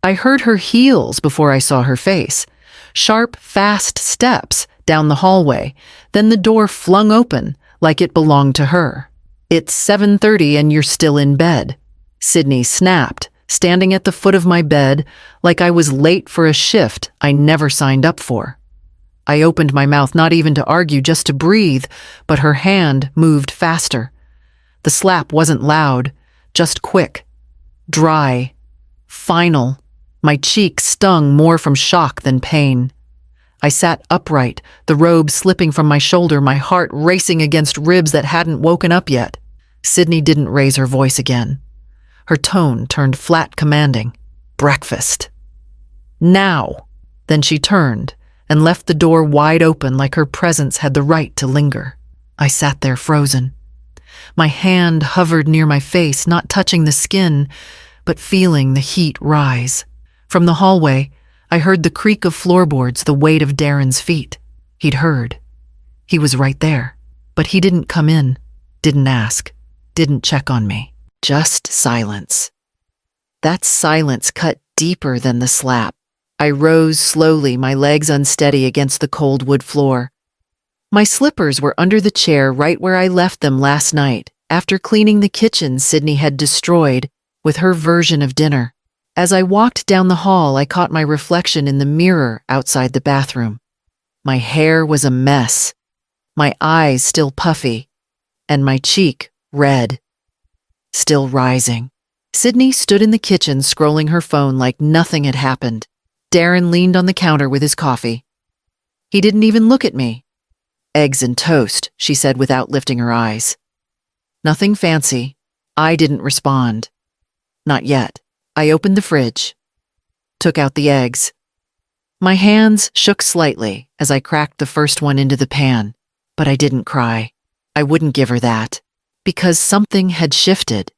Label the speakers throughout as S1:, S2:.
S1: I heard her heels before I saw her face. Sharp, fast steps down the hallway, then the door flung open like it belonged to her. "It's 7:30 and you're still in bed," Sydney snapped, standing at the foot of my bed like I was late for a shift I never signed up for. I opened my mouth not even to argue, just to breathe, but her hand moved faster. The slap wasn't loud, just quick, dry, final. My cheek stung more from shock than pain. I sat upright, the robe slipping from my shoulder, my heart racing against ribs that hadn't woken up yet. Sydney didn't raise her voice again. Her tone turned flat, commanding. "Breakfast. Now." Then she turned and left the door wide open like her presence had the right to linger. I sat there frozen. My hand hovered near my face, not touching the skin, but feeling the heat rise. From the hallway, I heard the creak of floorboards, the weight of Darren's feet. He'd heard. He was right there. But he didn't come in, didn't ask, didn't check on me. Just silence. That silence cut deeper than the slap. I rose slowly, my legs unsteady against the cold wood floor. My slippers were under the chair right where I left them last night, after cleaning the kitchen Sydney had destroyed with her version of dinner. As I walked down the hall, I caught my reflection in the mirror outside the bathroom. My hair was a mess, my eyes still puffy, and my cheek red, still rising. Sydney stood in the kitchen scrolling her phone like nothing had happened. Darren leaned on the counter with his coffee. He didn't even look at me. "Eggs and toast," she said without lifting her eyes. Nothing fancy. I didn't respond. Not yet. I opened the fridge, took out the eggs. My hands shook slightly as I cracked the first one into the pan, but I didn't cry. I wouldn't give her that, because something had shifted.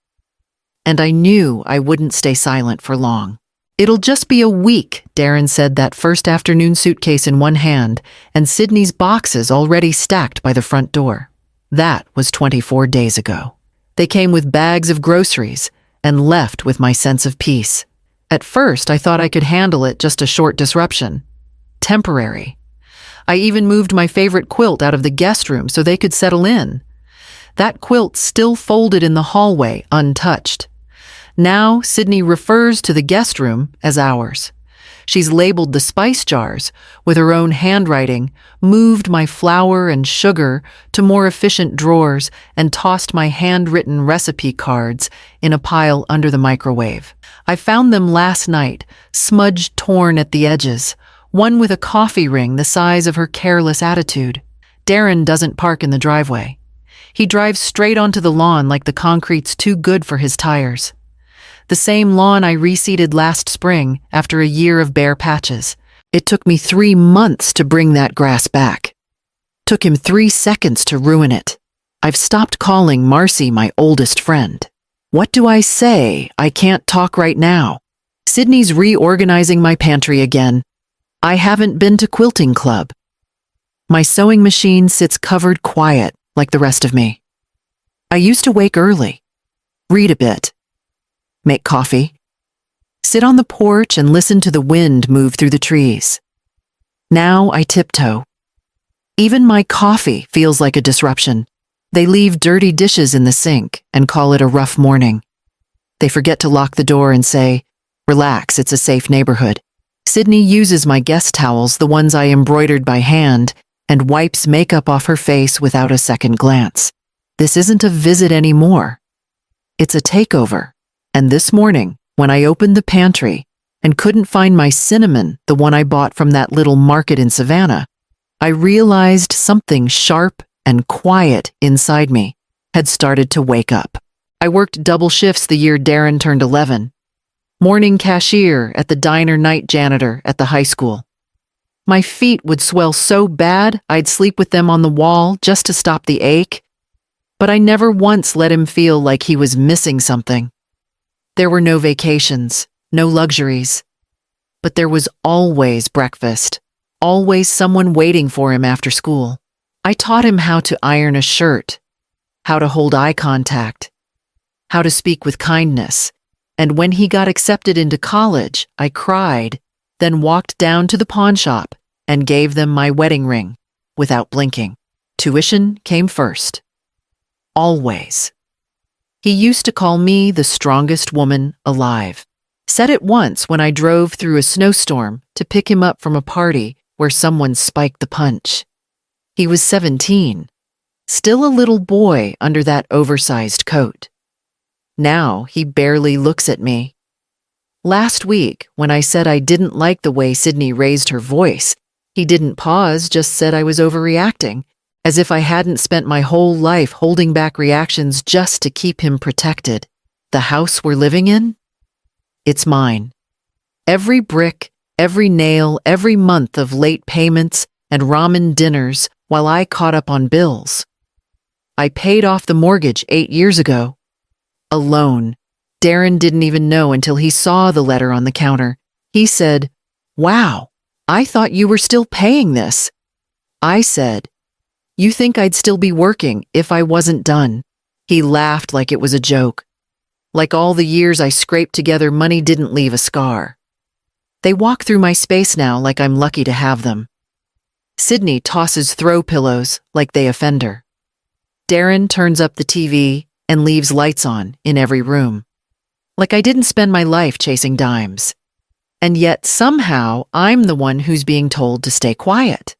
S1: And I knew I wouldn't stay silent for long. "It'll just be a week," Darren said, that first afternoon, suitcase in one hand and Sydney's boxes already stacked by the front door. That was 24 days ago. They came with bags of groceries and left with my sense of peace. At first, I thought I could handle it, just a short disruption. Temporary. I even moved my favorite quilt out of the guest room so they could settle in. That quilt still folded in the hallway, untouched. Now, Sydney refers to the guest room as ours. She's labeled the spice jars with her own handwriting, moved my flour and sugar to more efficient drawers, and tossed my handwritten recipe cards in a pile under the microwave. I found them last night, smudged, torn at the edges, one with a coffee ring the size of her careless attitude. Darren doesn't park in the driveway. He drives straight onto the lawn like the concrete's too good for his tires. The same lawn I reseeded last spring after a year of bare patches. It took me 3 months to bring that grass back. Took him 3 seconds to ruin it. I've stopped calling Marcy my oldest friend. What do I say? I can't talk right now. Sydney's reorganizing my pantry again. I haven't been to quilting club. My sewing machine sits covered quiet like the rest of me. I used to wake early, read a bit, make coffee, sit on the porch and listen to the wind move through the trees. Now I tiptoe. Even my coffee feels like a disruption. They leave dirty dishes in the sink and call it a rough morning. They forget to lock the door and say, "Relax, it's a safe neighborhood." Sydney uses my guest towels, the ones I embroidered by hand, and wipes makeup off her face without a second glance. This isn't a visit anymore. It's a takeover. And this morning, when I opened the pantry and couldn't find my cinnamon, the one I bought from that little market in Savannah, I realized something sharp and quiet inside me had started to wake up. I worked double shifts the year Darren turned 11. Morning cashier at the diner, night janitor at the high school. My feet would swell so bad I'd sleep with them on the wall just to stop the ache. But I never once let him feel like he was missing something. There were no vacations, no luxuries. But there was always breakfast, always someone waiting for him after school. I taught him how to iron a shirt, how to hold eye contact, how to speak with kindness, And when he got accepted into college, I cried, then walked down to the pawn shop and gave them my wedding ring without blinking. Tuition came first. Always. He used to call me the strongest woman alive. Said it once when I drove through a snowstorm to pick him up from a party where someone spiked the punch. He was 17, still a little boy under that oversized coat. Now he barely looks at me. Last week, when I said I didn't like the way Sydney raised her voice, he didn't pause, just said I was overreacting, as if I hadn't spent my whole life holding back reactions just to keep him protected. The house we're living in? It's mine. Every brick, every nail, every month of late payments and ramen dinners while I caught up on bills. I paid off the mortgage 8 years ago. Alone. Darren didn't even know until he saw the letter on the counter. He said, "Wow, I thought you were still paying this." I said, "You think I'd still be working if I wasn't done?" He laughed like it was a joke. Like all the years I scraped together, money didn't leave a scar. They walk through my space now like I'm lucky to have them. Sydney tosses throw pillows like they offend her. Darren turns up the TV and leaves lights on in every room. Like I didn't spend my life chasing dimes. And yet somehow I'm the one who's being told to stay quiet,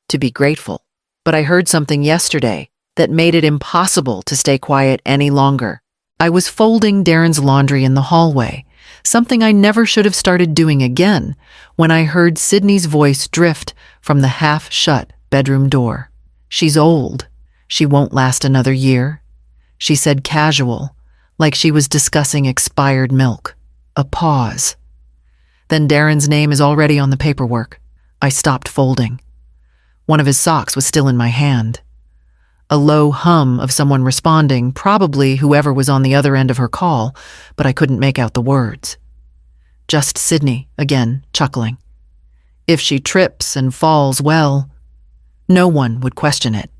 S1: to be grateful. But I heard something yesterday that made it impossible to stay quiet any longer. I was folding Darren's laundry in the hallway, something I never should have started doing again, when I heard Sydney's voice drift from the half-shut bedroom door. "She's old. She won't last another year," she said casual, like she was discussing expired milk. A pause. Then Darren's name is already on the paperwork. I stopped folding. One of his socks was still in my hand. A low hum of someone responding, probably whoever was on the other end of her call, but I couldn't make out the words. Just Sydney, again, chuckling. If she trips and falls, well, no one would question it.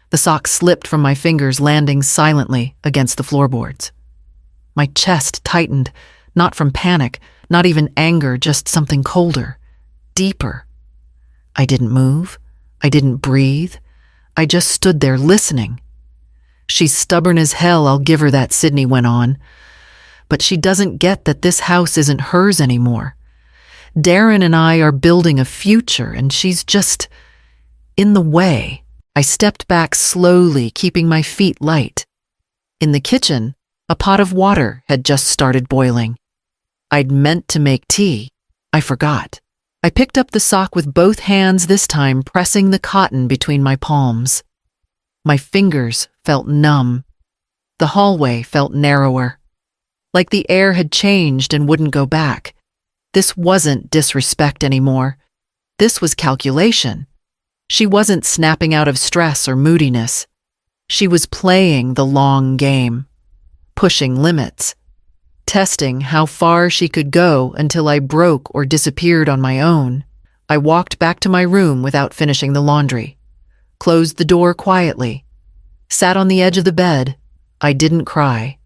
S1: The sock slipped from my fingers, landing silently against the floorboards. My chest tightened, not from panic, not even anger, just something colder, deeper. I didn't move. I didn't breathe. I just stood there listening. "She's stubborn as hell, I'll give her that," Sydney went on. "But she doesn't get that this house isn't hers anymore. Darren and I are building a future, and she's just in the way." I stepped back slowly, keeping my feet light. In the kitchen, a pot of water had just started boiling. I'd meant to make tea. I forgot. I picked up the sock with both hands, this time pressing the cotton between my palms. My fingers felt numb. The hallway felt narrower. Like the air had changed and wouldn't go back. This wasn't disrespect anymore. This was calculation. She wasn't snapping out of stress or moodiness. She was playing the long game, pushing limits, testing how far she could go until I broke or disappeared on my own. I walked back to my room without finishing the laundry, closed the door quietly, sat on the edge of the bed. I didn't cry.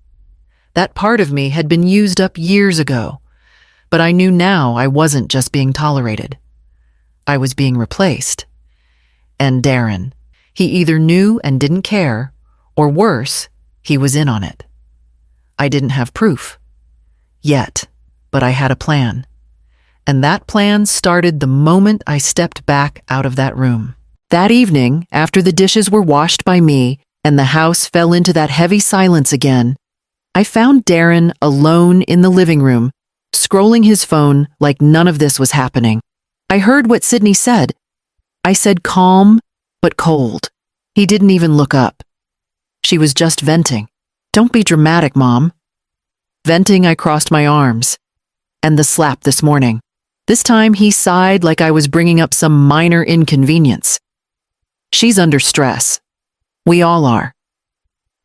S1: That part of me had been used up years ago, but I knew now I wasn't just being tolerated. I was being replaced. And Darren, he either knew and didn't care, or worse, he was in on it. I didn't have proof. Yet, but I had a plan. And that plan started the moment I stepped back out of that room. That evening, after the dishes were washed by me and the house fell into that heavy silence again, I found Darren alone in the living room, scrolling his phone like none of this was happening. I heard what Sydney said. I said calm, but cold. He didn't even look up. She was just venting. "Don't be dramatic, Mom." Venting, I crossed my arms. And the slap this morning. This time he sighed like I was bringing up some minor inconvenience. "She's under stress. We all are.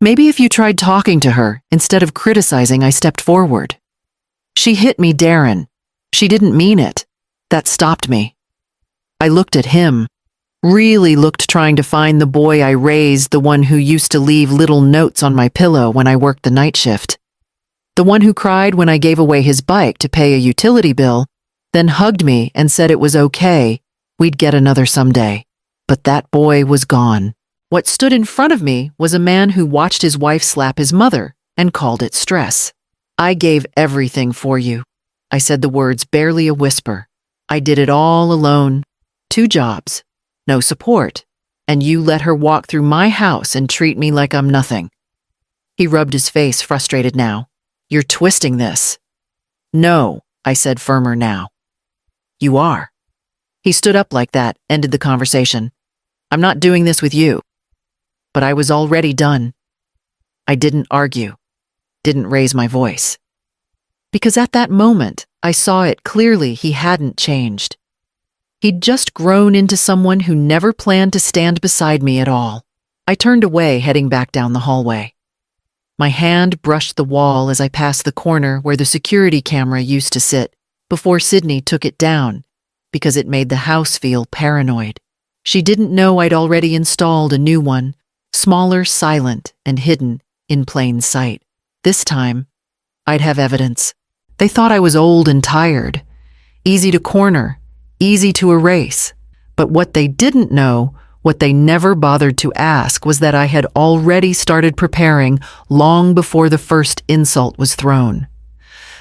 S1: Maybe if you tried talking to her instead of criticizing," I stepped forward. "She hit me, Darren. She didn't mean it." That stopped me. I looked at him, really looked, trying to find the boy I raised, the one who used to leave little notes on my pillow when I worked the night shift. The one who cried when I gave away his bike to pay a utility bill, then hugged me and said it was okay, we'd get another someday. But that boy was gone. What stood in front of me was a man who watched his wife slap his mother and called it stress. I gave everything for you. I said the words barely a whisper. I did it all alone. 2 jobs, no support, and you let her walk through my house and treat me like I'm nothing. He rubbed his face, frustrated now. You're twisting this. No, I said firmer now. You are. He stood up like that, ended the conversation. I'm not doing this with you. But I was already done. I didn't argue, didn't raise my voice. Because at that moment, I saw it clearly he hadn't changed. He'd just grown into someone who never planned to stand beside me at all. I turned away, heading back down the hallway. My hand brushed the wall as I passed the corner where the security camera used to sit, before Sydney took it down, because it made the house feel paranoid. She didn't know I'd already installed a new one, smaller, silent, and hidden in plain sight. This time, I'd have evidence. They thought I was old and tired, easy to corner, easy to erase. But what they didn't know, what they never bothered to ask, was that I had already started preparing long before the first insult was thrown.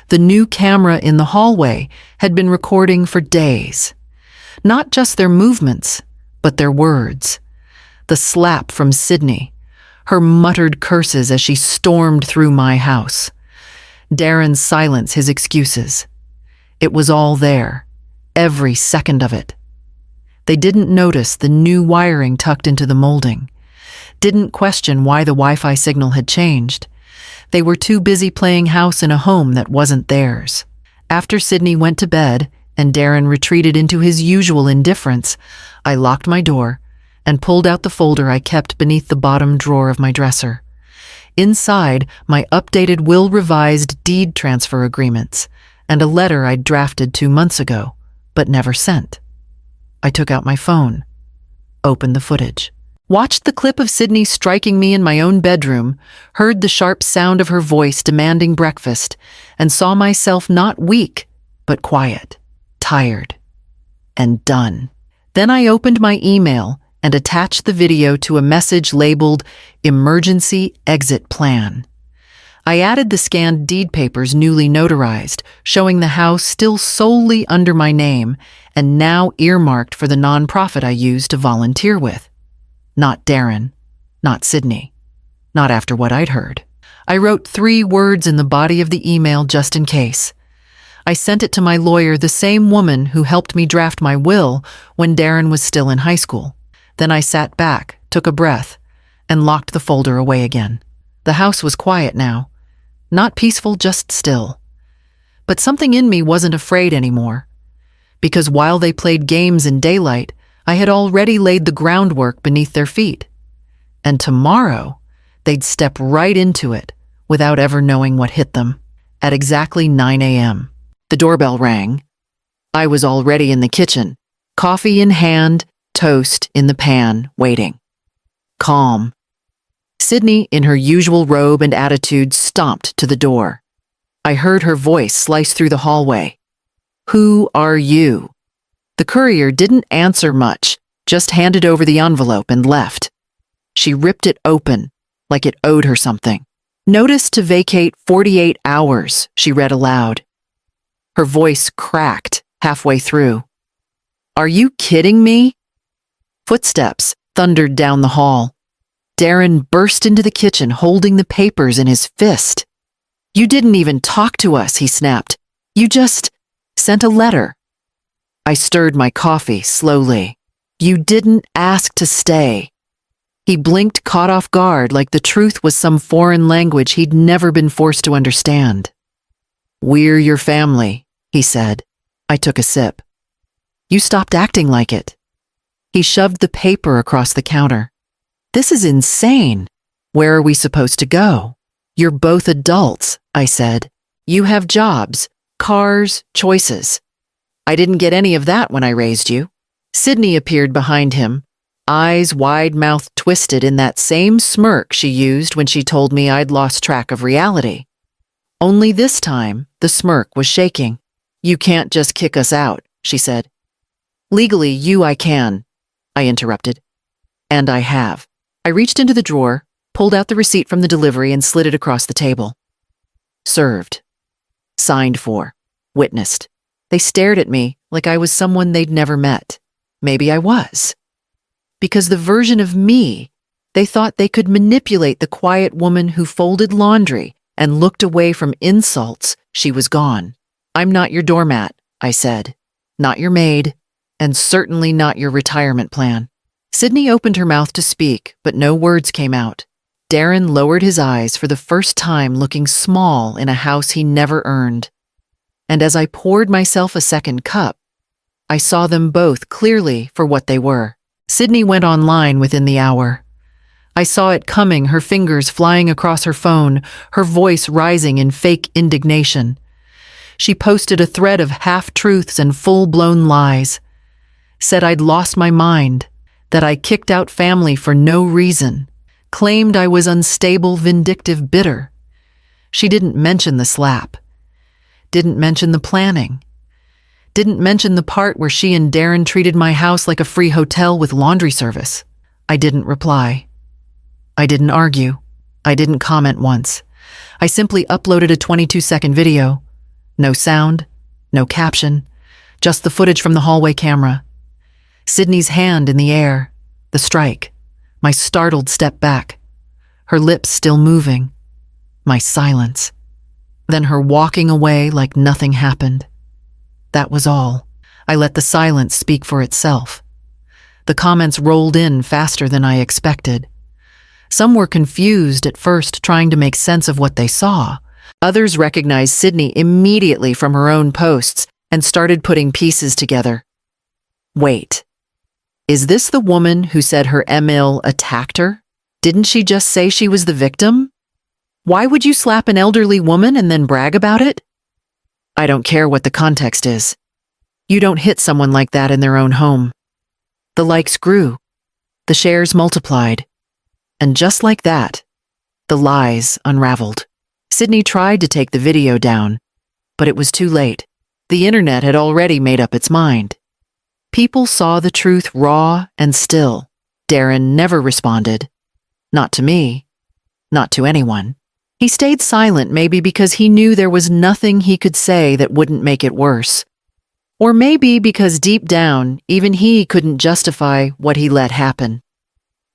S1: The new camera in the hallway had been recording for days. Not just their movements, but their words. The slap from Sydney, her muttered curses as she stormed through my house. Darren's silence, his excuses. It was all there, every second of it. They didn't notice the new wiring tucked into the molding, didn't question why the Wi-Fi signal had changed. They were too busy playing house in a home that wasn't theirs. After Sydney went to bed and Darren retreated into his usual indifference, I locked my door and pulled out the folder I kept beneath the bottom drawer of my dresser. Inside, my updated will-revised deed transfer agreements and a letter I'd drafted 2 months ago, but never sent. I took out my phone, opened the footage, watched the clip of Sydney striking me in my own bedroom, heard the sharp sound of her voice demanding breakfast, and saw myself not weak, but quiet, tired, and done. Then I opened my email and attached the video to a message labeled Emergency Exit Plan. I added the scanned deed papers newly notarized, showing the house still solely under my name and now earmarked for the nonprofit I used to volunteer with. Not Darren, not Sydney, not after what I'd heard. I wrote 3 words in the body of the email just in case. I sent it to my lawyer, the same woman who helped me draft my will when Darren was still in high school. Then I sat back, took a breath, and locked the folder away again. The house was quiet now. Not peaceful, just still. But something in me wasn't afraid anymore. Because while they played games in daylight, I had already laid the groundwork beneath their feet. And tomorrow, they'd step right into it without ever knowing what hit them. At exactly 9 a.m., the doorbell rang. I was already in the kitchen, coffee in hand, toast in the pan, waiting. Calm. Sydney, in her usual robe and attitude, stomped to the door. I heard her voice slice through the hallway. Who are you? The courier didn't answer much, just handed over the envelope and left. She ripped it open, like it owed her something. Notice to vacate 48 hours, she read aloud. Her voice cracked halfway through. Are you kidding me? Footsteps thundered down the hall. Darren burst into the kitchen holding the papers in his fist. You didn't even talk to us, he snapped. You just sent a letter. I stirred my coffee slowly. You didn't ask to stay. He blinked, caught off guard, like the truth was some foreign language he'd never been forced to understand. We're your family, he said. I took a sip. You stopped acting like it. He shoved the paper across the counter. This is insane. Where are we supposed to go? You're both adults, I said. You have jobs, cars, choices. I didn't get any of that when I raised you. Sydney appeared behind him, eyes wide-mouthed twisted in that same smirk she used when she told me I'd lost track of reality. Only this time, the smirk was shaking. "You can't just kick us out," she said. "Legally, I can," I interrupted. And I have. I reached into the drawer, pulled out the receipt from the delivery, and slid it across the table. Served. Signed for. Witnessed. They stared at me like I was someone they'd never met. Maybe I was. Because the version of me they thought they could manipulate the quiet woman who folded laundry and looked away from insults, she was gone. "I'm not your doormat," I said. "Not your maid, and certainly not your retirement plan." Sydney opened her mouth to speak, but no words came out. Darren lowered his eyes for the first time, looking small in a house he never earned. And as I poured myself a second cup, I saw them both clearly for what they were. Sydney went online within the hour. I saw it coming, her fingers flying across her phone, her voice rising in fake indignation. She posted a thread of half-truths and full-blown lies. Said I'd lost my mind, that I kicked out family for no reason, claimed I was unstable, vindictive, bitter. She didn't mention the slap. Didn't mention the planning. Didn't mention the part where she and Darren treated my house like a free hotel with laundry service. I didn't reply. I didn't argue. I didn't comment once. I simply uploaded a 22-second video. No sound, no caption, just the footage from the hallway camera. Sydney's hand in the air, the strike, my startled step back, her lips still moving, my silence, then her walking away like nothing happened. That was all. I let the silence speak for itself. The comments rolled in faster than I expected. Some were confused at first, trying to make sense of what they saw. Others recognized Sydney immediately from her own posts and started putting pieces together. Wait. Is this the woman who said her Emil attacked her? Didn't she just say she was the victim? Why would you slap an elderly woman and then brag about it? I don't care what the context is. You don't hit someone like that in their own home. The likes grew. The shares multiplied. And just like that, the lies unraveled. Sydney tried to take the video down, but it was too late. The internet had already made up its mind. People saw the truth raw and still. Darren never responded. Not to me. Not to anyone. He stayed silent, maybe because he knew there was nothing he could say that wouldn't make it worse. Or maybe because deep down, even he couldn't justify what he let happen.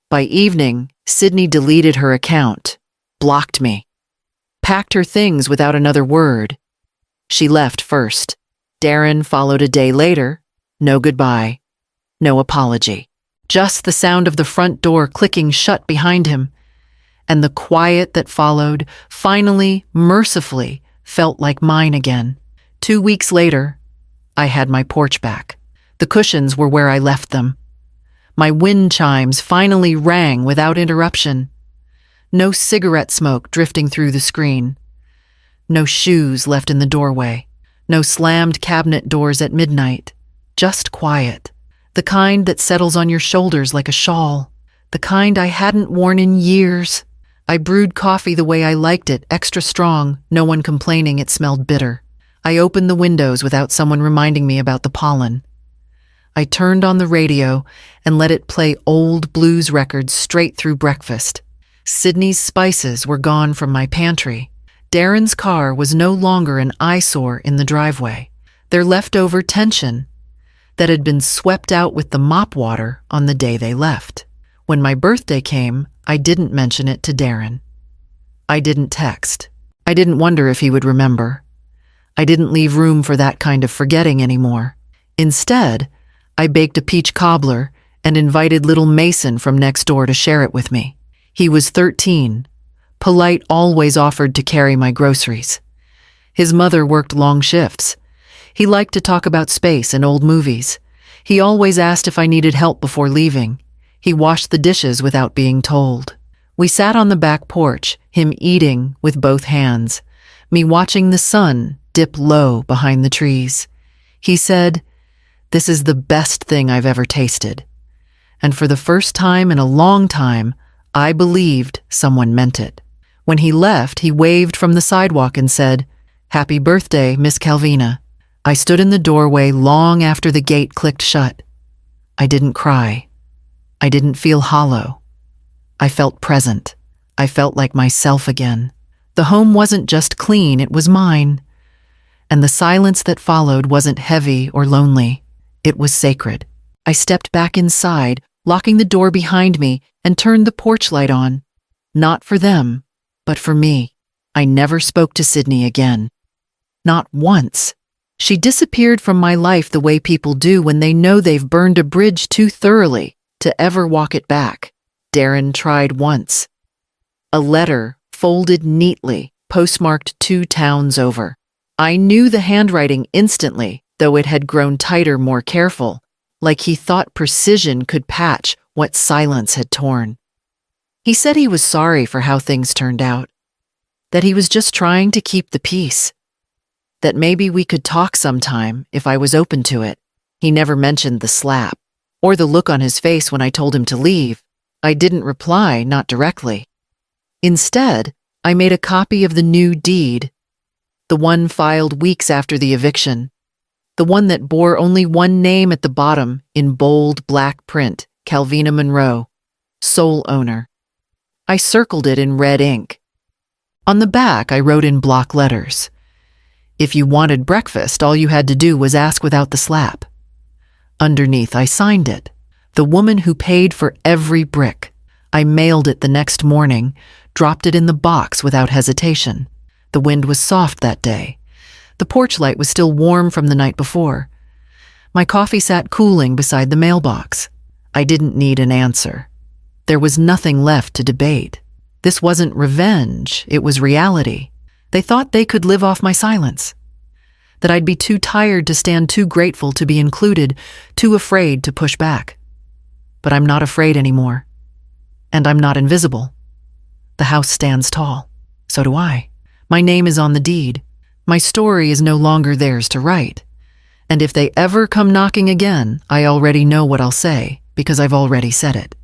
S1: By evening, Sydney deleted her account, blocked me, packed her things without another word. She left first. Darren followed a day later. No goodbye, no apology. Just the sound of the front door clicking shut behind him. And the quiet that followed, finally, mercifully, felt like mine again. 2 weeks later, I had my porch back. The cushions were where I left them. My wind chimes finally rang without interruption. No cigarette smoke drifting through the screen. No shoes left in the doorway. No slammed cabinet doors at midnight. Just quiet. The kind that settles on your shoulders like a shawl. The kind I hadn't worn in years. I brewed coffee the way I liked it, extra strong, no one complaining it smelled bitter. I opened the windows without someone reminding me about the pollen. I turned on the radio and let it play old blues records straight through breakfast. Sydney's spices were gone from my pantry. Darren's car was no longer an eyesore in the driveway. Their leftover tension that had been swept out with the mop water on the day they left. When my birthday came, I didn't mention it to Darren. I didn't text. I didn't wonder if he would remember. I didn't leave room for that kind of forgetting anymore. Instead, I baked a peach cobbler and invited little Mason from next door to share it with me. He was 13. Polite always offered to carry my groceries. His mother worked long shifts. He liked to talk about space and old movies. He always asked if I needed help before leaving. He washed the dishes without being told. We sat on the back porch, him eating with both hands, me watching the sun dip low behind the trees. He said, "This is the best thing I've ever tasted." And for the first time in a long time, I believed someone meant it. When he left, he waved from the sidewalk and said, "Happy birthday, Miss Calvina." I stood in the doorway long after the gate clicked shut. I didn't cry. I didn't feel hollow. I felt present. I felt like myself again. The home wasn't just clean, it was mine. And the silence that followed wasn't heavy or lonely. It was sacred. I stepped back inside, locking the door behind me, and turned the porch light on. Not for them, but for me. I never spoke to Sydney again. Not once. She disappeared from my life the way people do when they know they've burned a bridge too thoroughly to ever walk it back. Darren tried once. A letter, folded neatly, postmarked 2 towns over. I knew the handwriting instantly, though it had grown tighter, more careful, like he thought precision could patch what silence had torn. He said he was sorry for how things turned out, that he was just trying to keep the peace, that maybe we could talk sometime if I was open to it. He never mentioned the slap, or the look on his face when I told him to leave. I didn't reply, not directly. Instead, I made a copy of the new deed, the one filed weeks after the eviction, the one that bore only one name at the bottom in bold black print, Calvina Monroe, sole owner. I circled it in red ink. On the back, I wrote in block letters, "If you wanted breakfast, all you had to do was ask without the slap." Underneath, I signed it, "The woman who paid for every brick." I mailed it the next morning, dropped it in the box without hesitation. The wind was soft that day. The porch light was still warm from the night before. My coffee sat cooling beside the mailbox. I didn't need an answer. There was nothing left to debate. This wasn't revenge, it was reality. They thought they could live off my silence, that I'd be too tired to stand, too grateful to be included, too afraid to push back. But I'm not afraid anymore. And I'm not invisible. The house stands tall. So do I. My name is on the deed. My story is no longer theirs to write. And if they ever come knocking again, I already know what I'll say, because I've already said it.